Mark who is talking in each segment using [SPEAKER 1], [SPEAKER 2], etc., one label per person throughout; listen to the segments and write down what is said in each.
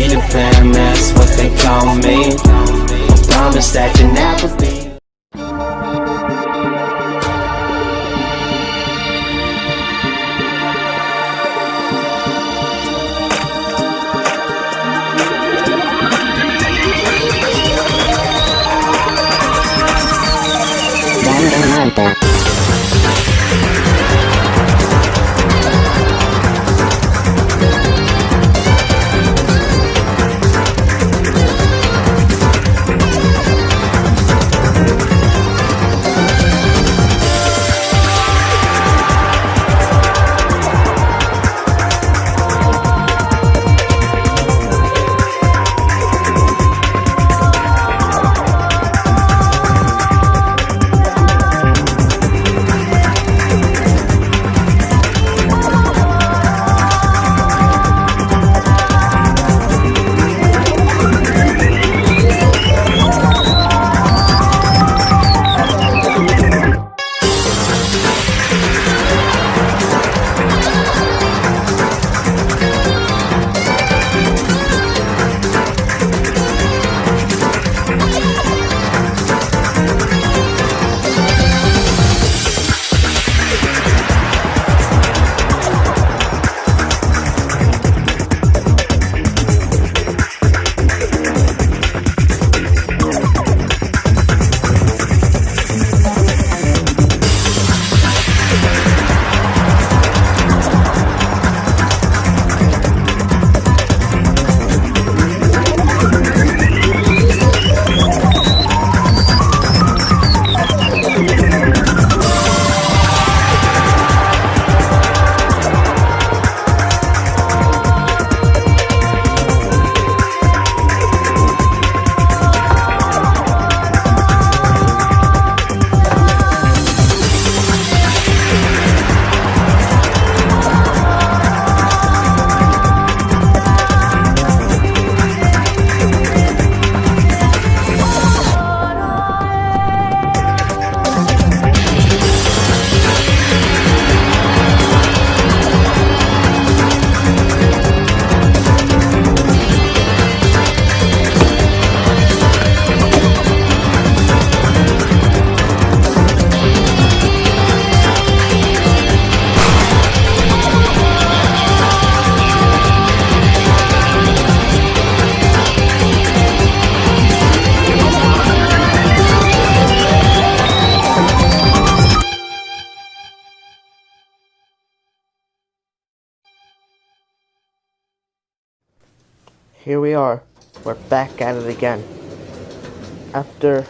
[SPEAKER 1] Peter Pan, that's what they call me. Promise that you never be. Danganronpa.
[SPEAKER 2] Here we are. We're back at it again. After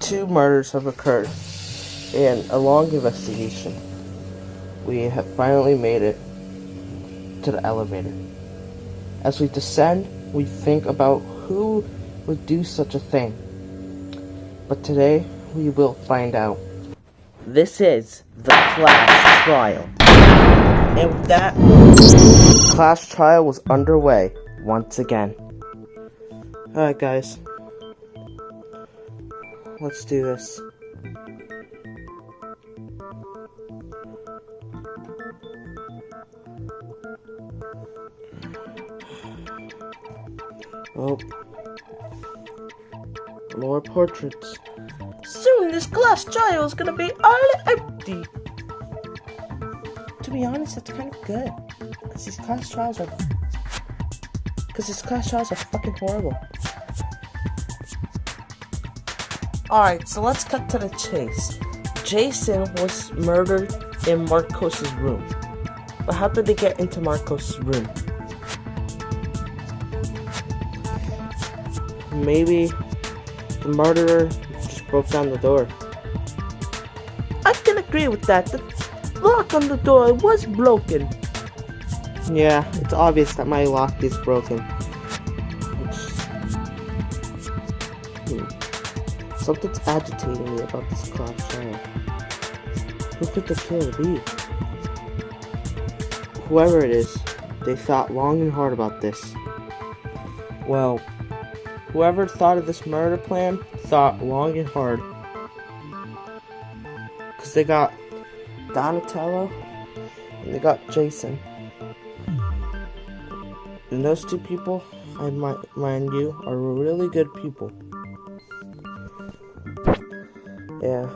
[SPEAKER 2] 2 murders have occurred and a long investigation, we have finally made it to the elevator. As we descend, we think about who would do such a thing. But today, we will find out. This is the class trial. And with that, class trial was underway once again. Alright guys, let's do this. Oh, more portraits. Soon this glass trial is gonna be all empty. To be honest, that's kind of good, because these class trials are fucking horrible. Alright, so let's cut to the chase. Jason was murdered in Marcos' room. But how did they get into Marcos' room? Maybe the murderer just broke down the door. I can agree with that. The lock on the door was broken. Yeah, it's obvious that my lock is broken. Something's agitating me about this class trial. Who could the killer be? Whoever it is, they thought long and hard about this. Well, whoever thought of this murder plan thought long and hard. Because they got Donatello and they got Jason. And those two people I mind you, are really good people. Yeah.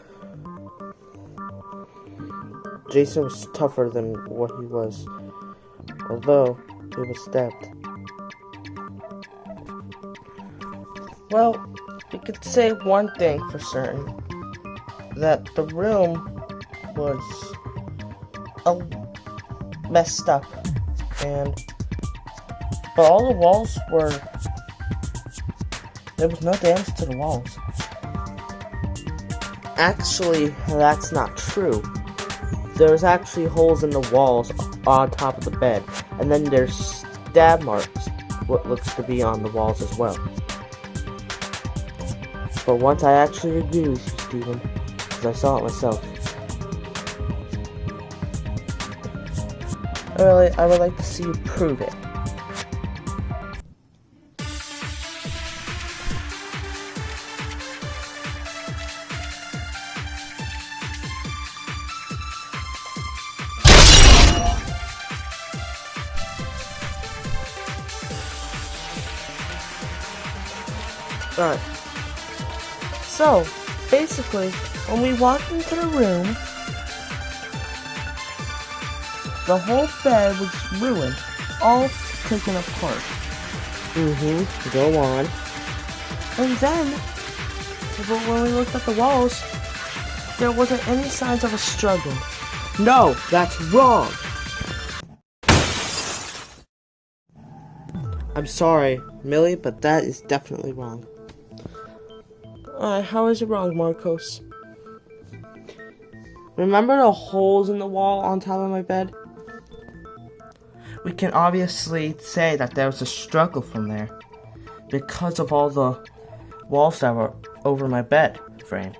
[SPEAKER 2] Jason was tougher than what he was, although he was stabbed. Well, we could say one thing for certain, that the room was messed up, but all the walls there was no damage to the walls. Actually, that's not true. There's actually holes in the walls on top of the bed, and then there's stab marks, what looks to be on the walls as well. But once I actually agree with you, Steven, because I saw it myself. I would like to see you prove it. Alright. So, basically, when we walked into the room, the whole bed was ruined, all taken apart. Go on. And then, when we looked at the walls, there wasn't any signs of a struggle. No, that's wrong! I'm sorry, Millie, but that is definitely wrong. How is it wrong, Marcos? Remember the holes in the wall on top of my bed? We can obviously say that there was a struggle from there because of all the walls that were over my bed frame.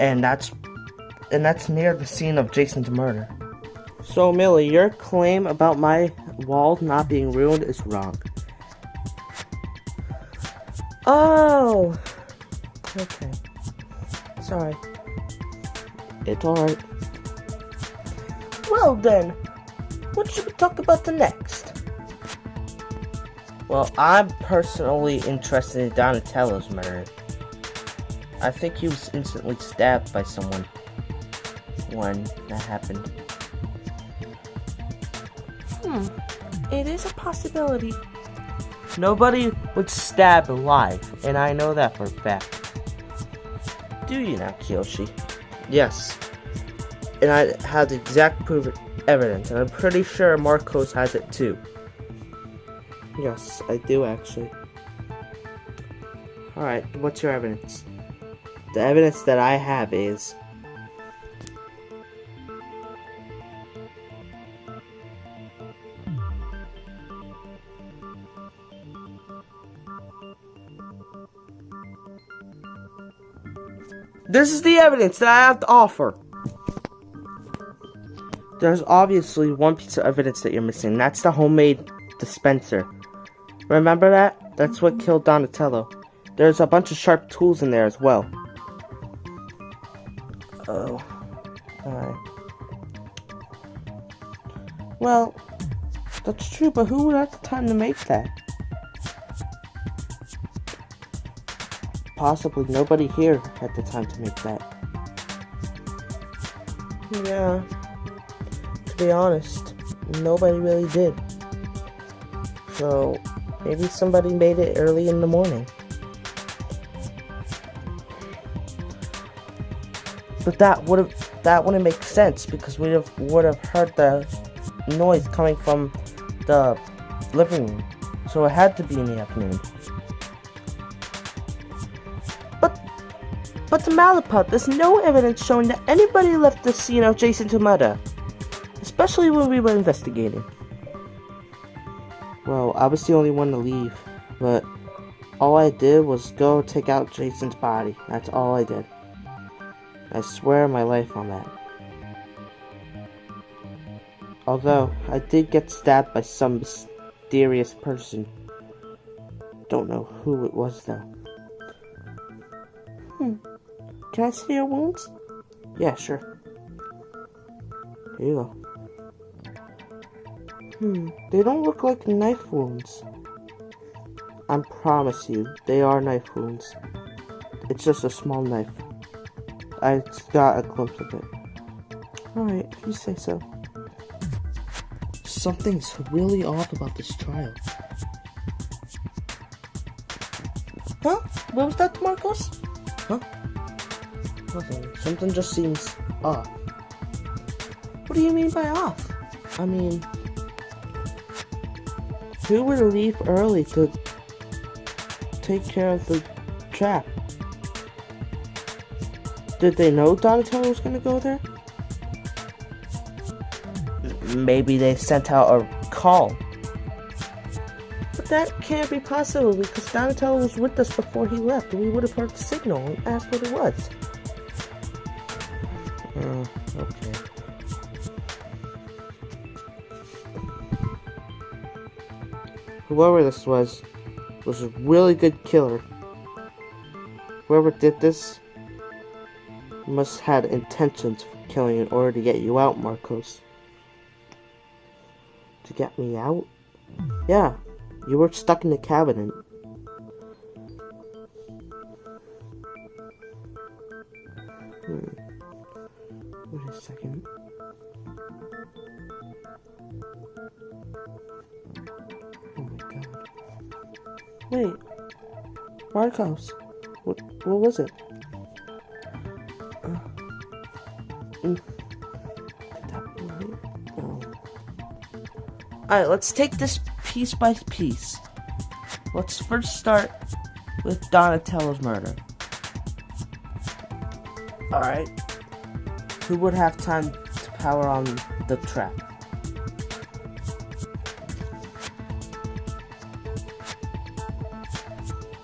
[SPEAKER 2] And that's near the scene of Jason's murder. So, Millie, your claim about my wall not being ruined is wrong. Oh! Okay. Sorry. It's alright. Well then, what should we talk about the next? Well, I'm personally interested in Donatello's murder. I think he was instantly stabbed by someone when that happened. It is a possibility. Nobody would stab alive, and I know that for a fact. Do you now, Kiyoshi? Yes. And I have the exact proof evidence, and I'm pretty sure Marcos has it too. Yes, I do actually. Alright, what's your evidence? The evidence that I have is... This is the evidence that I have to offer. There's obviously one piece of evidence that you're missing. That's the homemade dispenser. Remember that? That's what killed Donatello. There's a bunch of sharp tools in there as well. Oh. Alright. Well, that's true, but who would have the time to make that? Possibly nobody here had the time to make that. Yeah. To be honest, nobody really did. So, maybe somebody made it early in the morning. But that wouldn't make sense because we would have heard the noise coming from the living room. So it had to be in the afternoon. But to Malaput, there's no evidence showing that anybody left the scene of Jason's murder, especially when we were investigating. Well, I was the only one to leave, but all I did was go take out Jason's body. That's all I did. I swear my life on that. Although, I did get stabbed by some mysterious person. Don't know who it was though. Can I see your wounds? Yeah, sure. Here you go. They don't look like knife wounds. I promise you, they are knife wounds. It's just a small knife. I got a glimpse of it. Alright, if you say so. Something's really off about this trial. Huh? What was that, Marcos? Huh? Nothing. Something just seems off. What do you mean by off? I mean, who would leave early to take care of the trap? Did they know Donatello was gonna go there? Maybe they sent out a call. But that can't be possible because Donatello was with us before he left and we would have heard the signal and asked what it was. Okay. Whoever this was a really good killer. Whoever did this must have intentions for killing in order to get you out, Marcos. To get me out? Yeah, you were stuck in the cabinet. Wait a second. Oh my god. Wait. Marcos. What was it? Alright, let's take this piece by piece. Let's first start with Donatello's murder. Alright. Who would have time to power on the trap?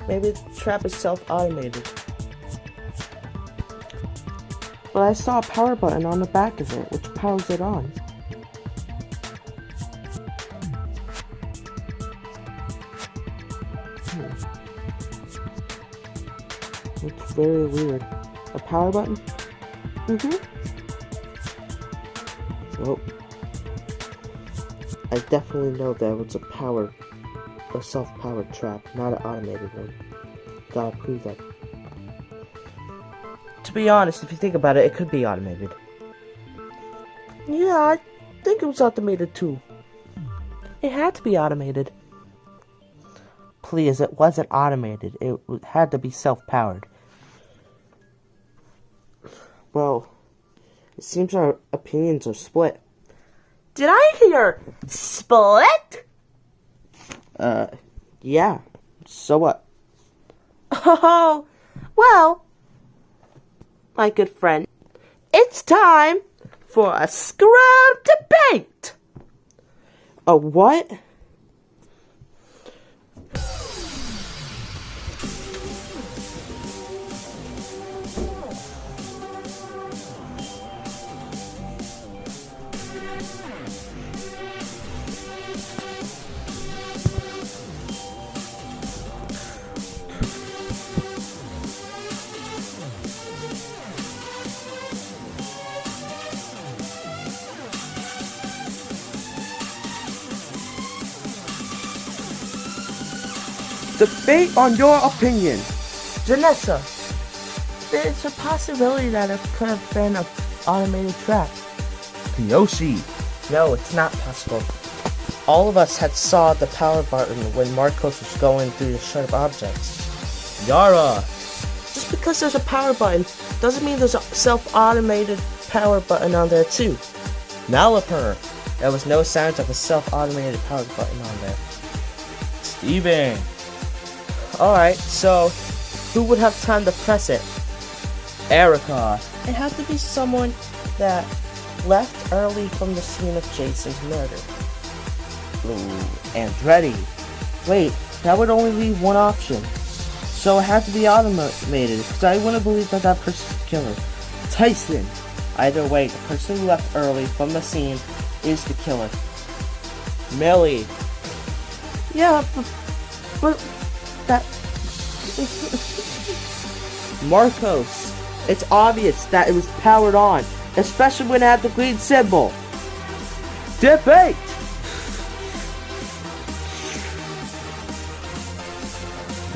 [SPEAKER 2] Maybe the trap is self-automated. But I saw a power button on the back of it, which powers it on. It's very weird. A power button? Well, I definitely know that it's a self-powered trap, not an automated one. Gotta prove that. To be honest, if you think about it, it could be automated. Yeah, I think it was automated too. It had to be automated. Please, it wasn't automated. It had to be self-powered. Well, it seems our opinions are split. Did I hear split? Yeah. So what? Oh, well, my good friend, it's time for a scrub debate. A what? Debate on your opinion. Janessa, there's a possibility that it could have been an automated trap. Yoshi. No, it's not possible. All of us had saw the power button when Marcos was going through the sharp objects. Yara. Just because there's a power button doesn't mean there's a self-automated power button on there too. Naliper. There was no signs of a self-automated power button on there. Steven. Alright, so who would have time to press it? Erica. It had to be someone that left early from the scene of Jason's murder. Ooh, Andretti. Wait, that would only leave one option. So it had to be automated, because I wouldn't believe that person's the killer. Tyson. Either way, the person who left early from the scene is the killer. Millie. Yeah, but that... Marcos. It's obvious that it was powered on, especially when it had the green symbol. Debate!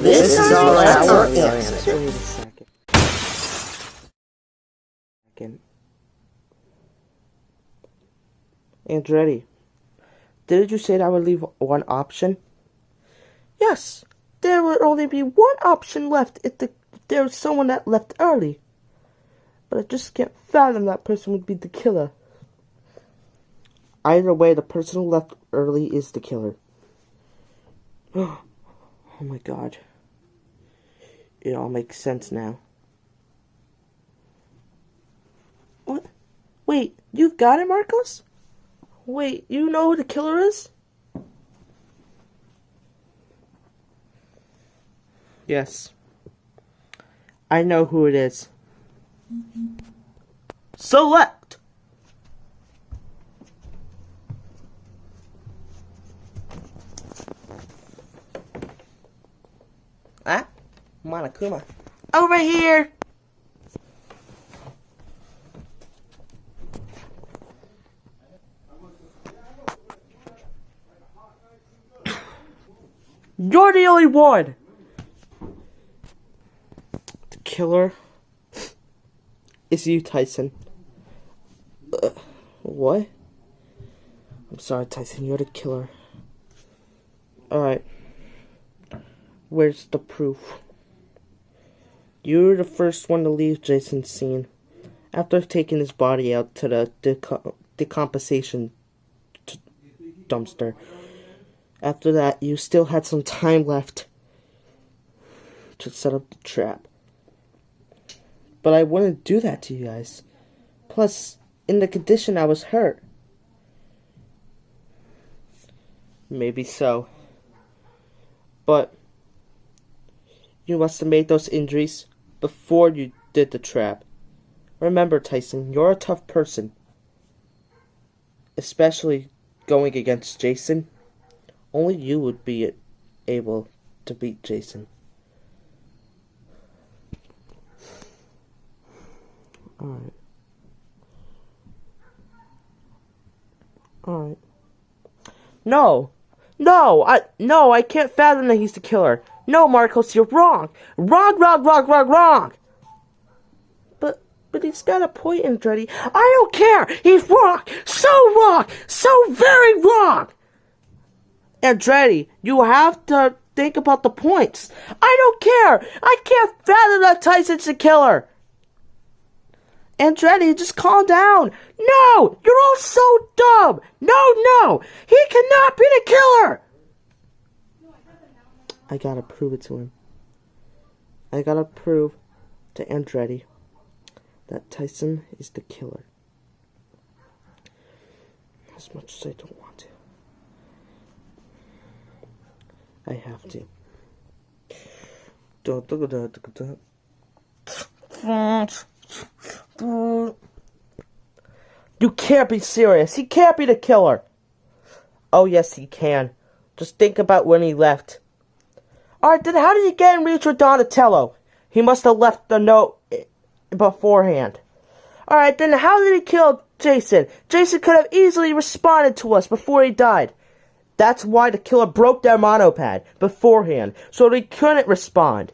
[SPEAKER 2] This is all our answer. Wait a second. Andretti, didn't you say that I would leave one option? Yes, there would only be one option left if there was someone that left early. But I just can't fathom that person would be the killer. Either way, the person who left early is the killer. Oh my god. It all makes sense now. What? Wait, you've got it, Marcos? Wait, you know who the killer is? Yes. I know who it is. Select! Ah? Monokuma. Over here! You're the only one! The killer is you, Tyson. What? I'm sorry, Tyson, you're the killer. Alright. Where's the proof? You're the first one to leave Jason's scene after taking his body out to the decomposition dumpster. After that, you still had some time left to set up the trap. But I wouldn't do that to you guys. Plus, in the condition I was hurt. Maybe so. But you must have made those injuries before you did the trap. Remember, Tyson, you're a tough person. Especially going against Jason. Only you would be able to beat Jason. Alright. No, I can't fathom that he's the killer. No, Marcos, you're wrong. Wrong. But he's got a point, Andretti. I don't care. He's wrong. So very wrong. Andretti, you have to think about the points. I don't care. I can't fathom that Tyson's the killer. Andretti, just calm down. No, you're all so dumb. No, he cannot be the killer. I gotta prove it to him. I gotta prove to Andretti that Tyson is the killer. As much as I don't want to. I have to. You can't be serious. He can't be the killer. Oh, yes, he can. Just think about when he left. Alright, then how did he get in reach with Donatello? He must have left the note beforehand. Alright, then how did he kill Jason? Jason could have easily responded to us before he died. That's why the killer broke their monopad beforehand, so they couldn't respond.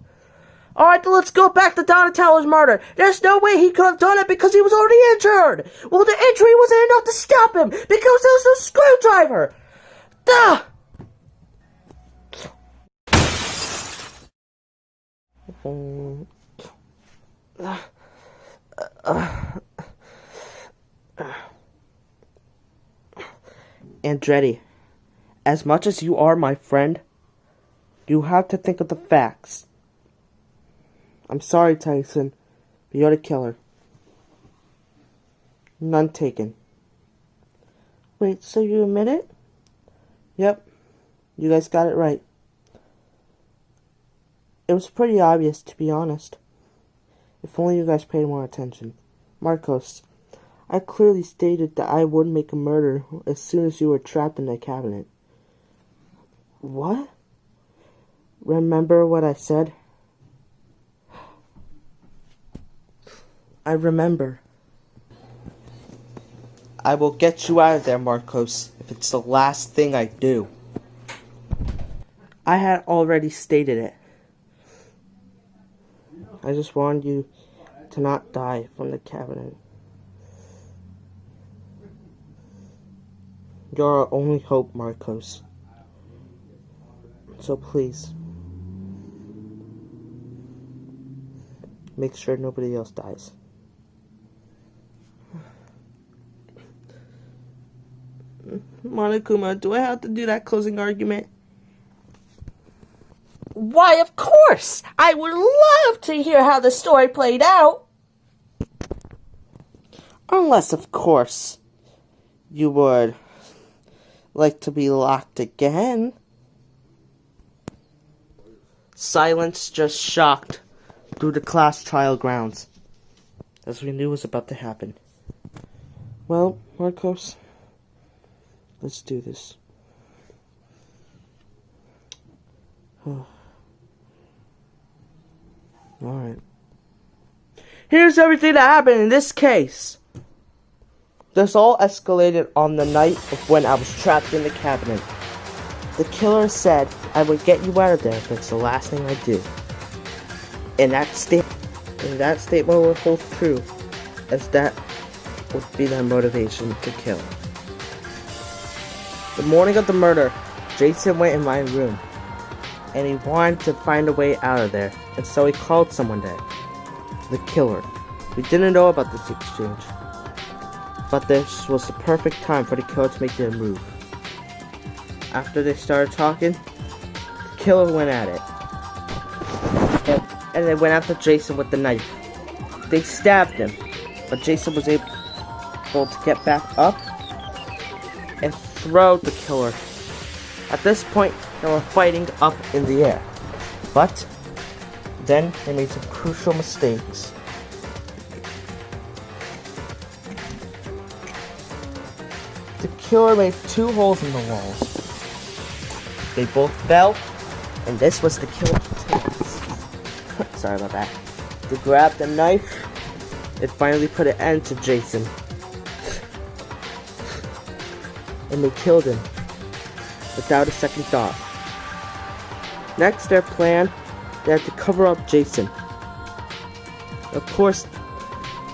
[SPEAKER 2] Alright, then let's go back to Donatello's murder. There's no way he could have done it because he was already injured. Well, the injury wasn't enough to stop him because there was no screwdriver. Duh! Andretti, as much as you are my friend, you have to think of the facts. I'm sorry, Tyson, but you're the killer. None taken. Wait, so you admit it? Yep, you guys got it right. It was pretty obvious, to be honest. If only you guys paid more attention. Marcos, I clearly stated that I would make a murder as soon as you were trapped in the cabinet. What? Remember what I said? I remember. I will get you out of there, Marcos, if it's the last thing I do. I had already stated it. I just wanted you to not die from the cabinet. You're our only hope, Marcos. So please, make sure nobody else dies. Monokuma, do I have to do that closing argument?
[SPEAKER 3] Why, of course! I would love to hear how the story played out.
[SPEAKER 2] Unless, of course, you would like to be locked again. Silence just shocked through the class trial grounds, as we knew was about to happen. Well, Marcos, let's do this. Alright. Here's everything that happened in this case. This all escalated on the night of when I was trapped in the cabinet. The killer said I would get you out of there if it's the last thing I do. And that statement will hold true, as that would be their motivation to kill. The morning of the murder, Jason went in my room, and he wanted to find a way out of there, and so he called someone there. The killer. We didn't know about this exchange, but this was the perfect time for the killer to make their move. After they started talking, the killer went at it. And they went after Jason with the knife. They stabbed him, but Jason was able to get back up and throw the killer. At this point, they were fighting up in the air. But then they made some crucial mistakes. The killer made 2 holes in the walls. They both fell, and this was the killer's chance. Sorry about that. They grabbed the knife and finally put an end to Jason. And they killed him without a second thought. Next, their plan, they had to cover up Jason. Of course,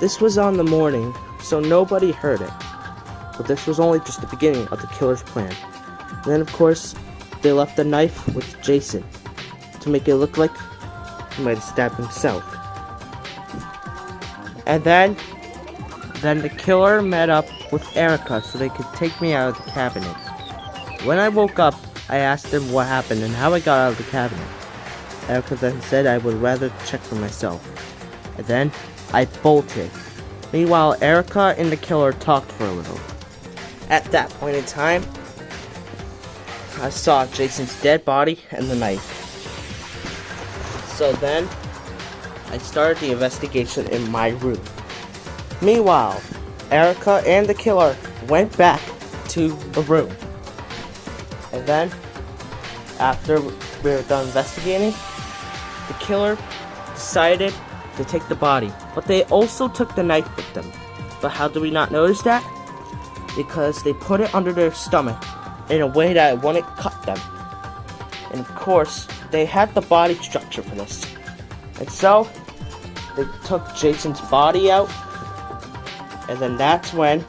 [SPEAKER 2] this was on the morning, so nobody heard it. But this was only just the beginning of the killer's plan. And then, of course, they left the knife with Jason to make it look like he might have stabbed himself. And then the killer met up with Erica so they could take me out of the cabinet. When I woke up, I asked them what happened and how I got out of the cabinet. Erica then said I would rather check for myself. And then I bolted. Meanwhile, Erica and the killer talked for a little. At that point in time, I saw Jason's dead body and the knife. So then, I started the investigation in my room. Meanwhile, Erica and the killer went back to the room. And then, after we were done investigating, the killer decided to take the body. But they also took the knife with them. But how do we not notice that? Because they put it under their stomach in a way that it wouldn't cut them. And of course, they had the body structure for this. And so, they took Jason's body out, and then that's when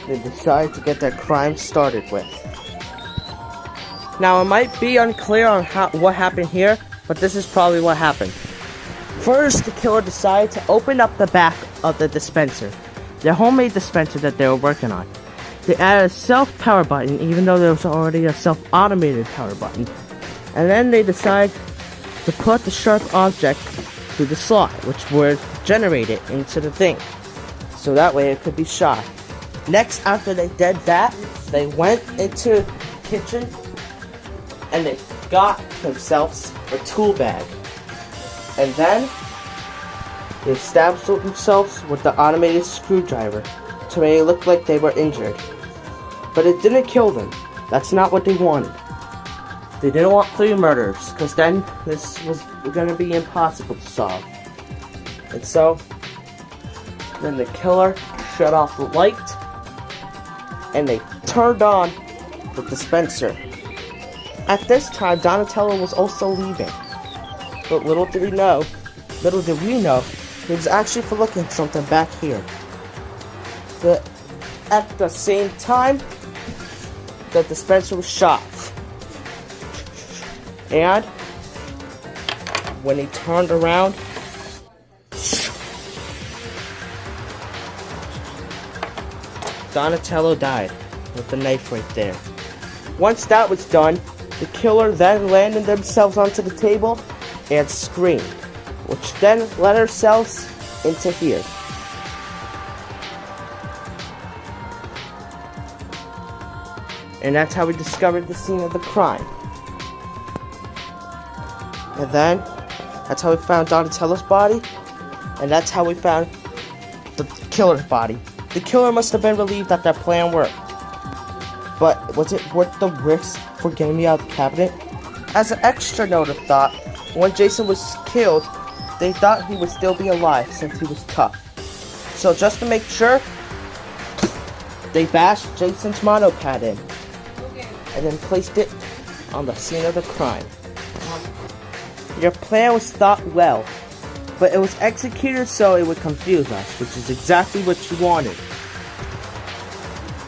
[SPEAKER 2] they decided to get their crime started with. Now, it might be unclear on what happened here, but this is probably what happened. First, the killer decided to open up the back of the dispenser, their homemade dispenser that they were working on. They added a self-power button, even though there was already a self-automated power button. And then they decided to put the sharp object through the slot, which would generate it into the thing. So that way it could be shot. Next, after they did that, they went into the kitchen and they got themselves a tool bag. And then they stabbed themselves with the automated screwdriver to make it look like they were injured. But it didn't kill them. That's not what they wanted. They didn't want 3 murders, because then this was going to be impossible to solve. And so, then the killer shut off the light, and they turned on the dispenser. At this time, Donatello was also leaving. But little did he know, Little did we know, he was actually for looking at something back here. But at the same time, the dispenser was shot. And when he turned around, Donatello died with the knife right there. Once that was done, the killer then landed themselves onto the table and screamed, which then led ourselves into here. And that's how we discovered the scene of the crime. And then, that's how we found Donatello's body. And that's how we found the killer's body. The killer must have been relieved that their plan worked. But was it worth the risk for getting me out of the cabinet? As an extra note of thought, when Jason was killed, they thought he would still be alive since he was tough. So just to make sure, they bashed Jason's monopad in. And then placed it on the scene of the crime. Your plan was thought well, but it was executed so it would confuse us, which is exactly what you wanted.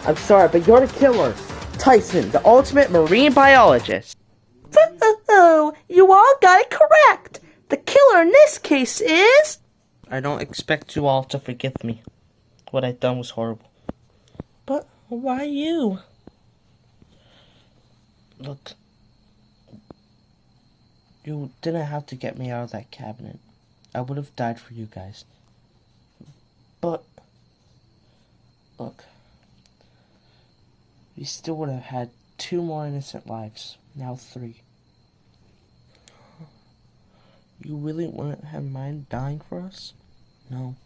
[SPEAKER 2] I'm sorry, but you're the killer. Tyson, the ultimate marine biologist.
[SPEAKER 3] Oh, you all got it correct. The killer in this case is...
[SPEAKER 2] I don't expect you all to forgive me. What I've done was horrible. But why you? Look, you didn't have to get me out of that cabinet. I would have died for you guys. But, look, we still would have had 2 more innocent lives. Now 3. You really wouldn't have minded dying for us? No,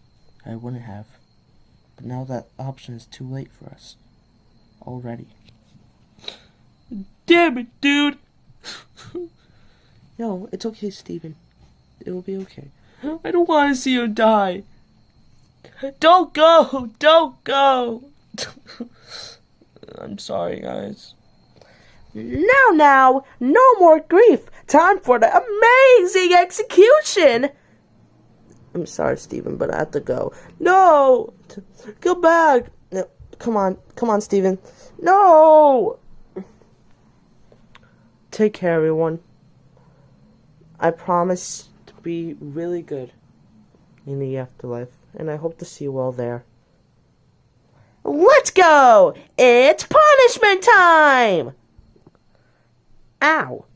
[SPEAKER 2] I wouldn't have. But now that option is too late for us. Already. Damn it, dude! No, it's okay, Steven. It will be okay. I don't want to see you die. Don't go! Don't go! I'm sorry, guys.
[SPEAKER 3] Now, no more grief. Time for the amazing execution.
[SPEAKER 2] I'm sorry, Steven, but I have to go. No! Go back! No, come on, Steven. No! Take care, everyone. I promise to be really good in the afterlife, and I hope to see you all there.
[SPEAKER 3] Let's go! It's punishment time! Ow.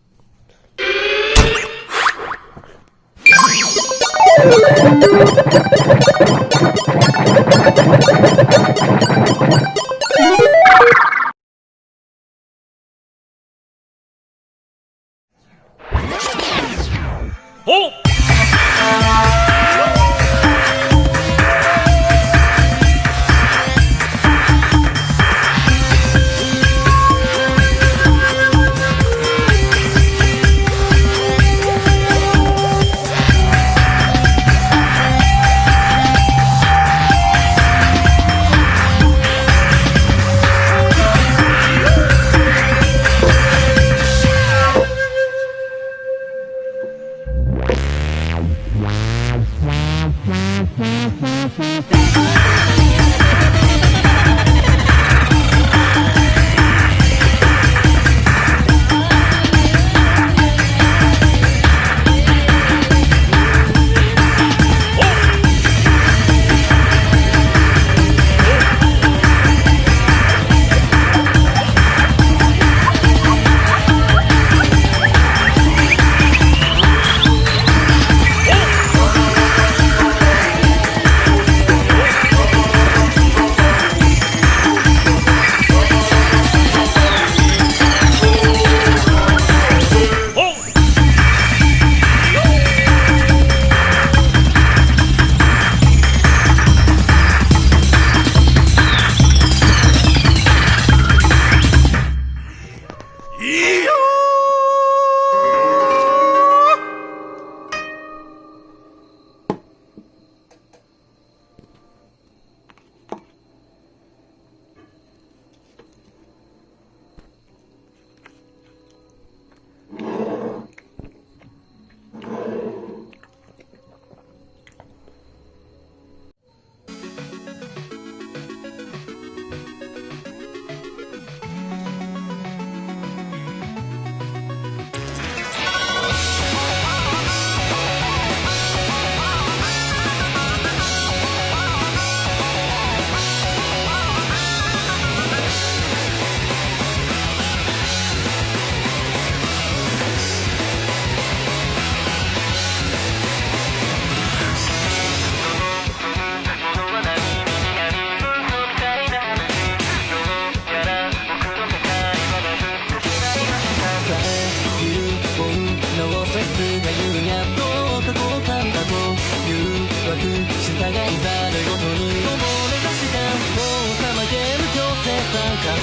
[SPEAKER 4] 変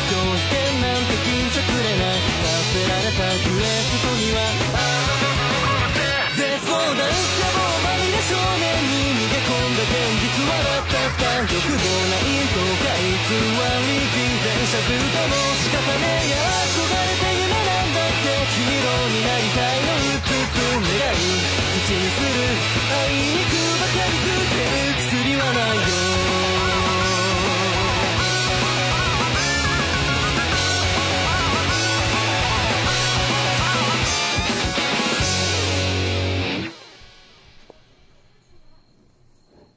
[SPEAKER 4] なんて聞いちゃくれない助けられたクエストには絶望だ野望まみれ少年に逃げ込んだ現実はたった欲望ないとか偽り偽善者ずっとも仕方ねえや憧れて夢なんだってヒーローになりたいのうつつ狙い口にす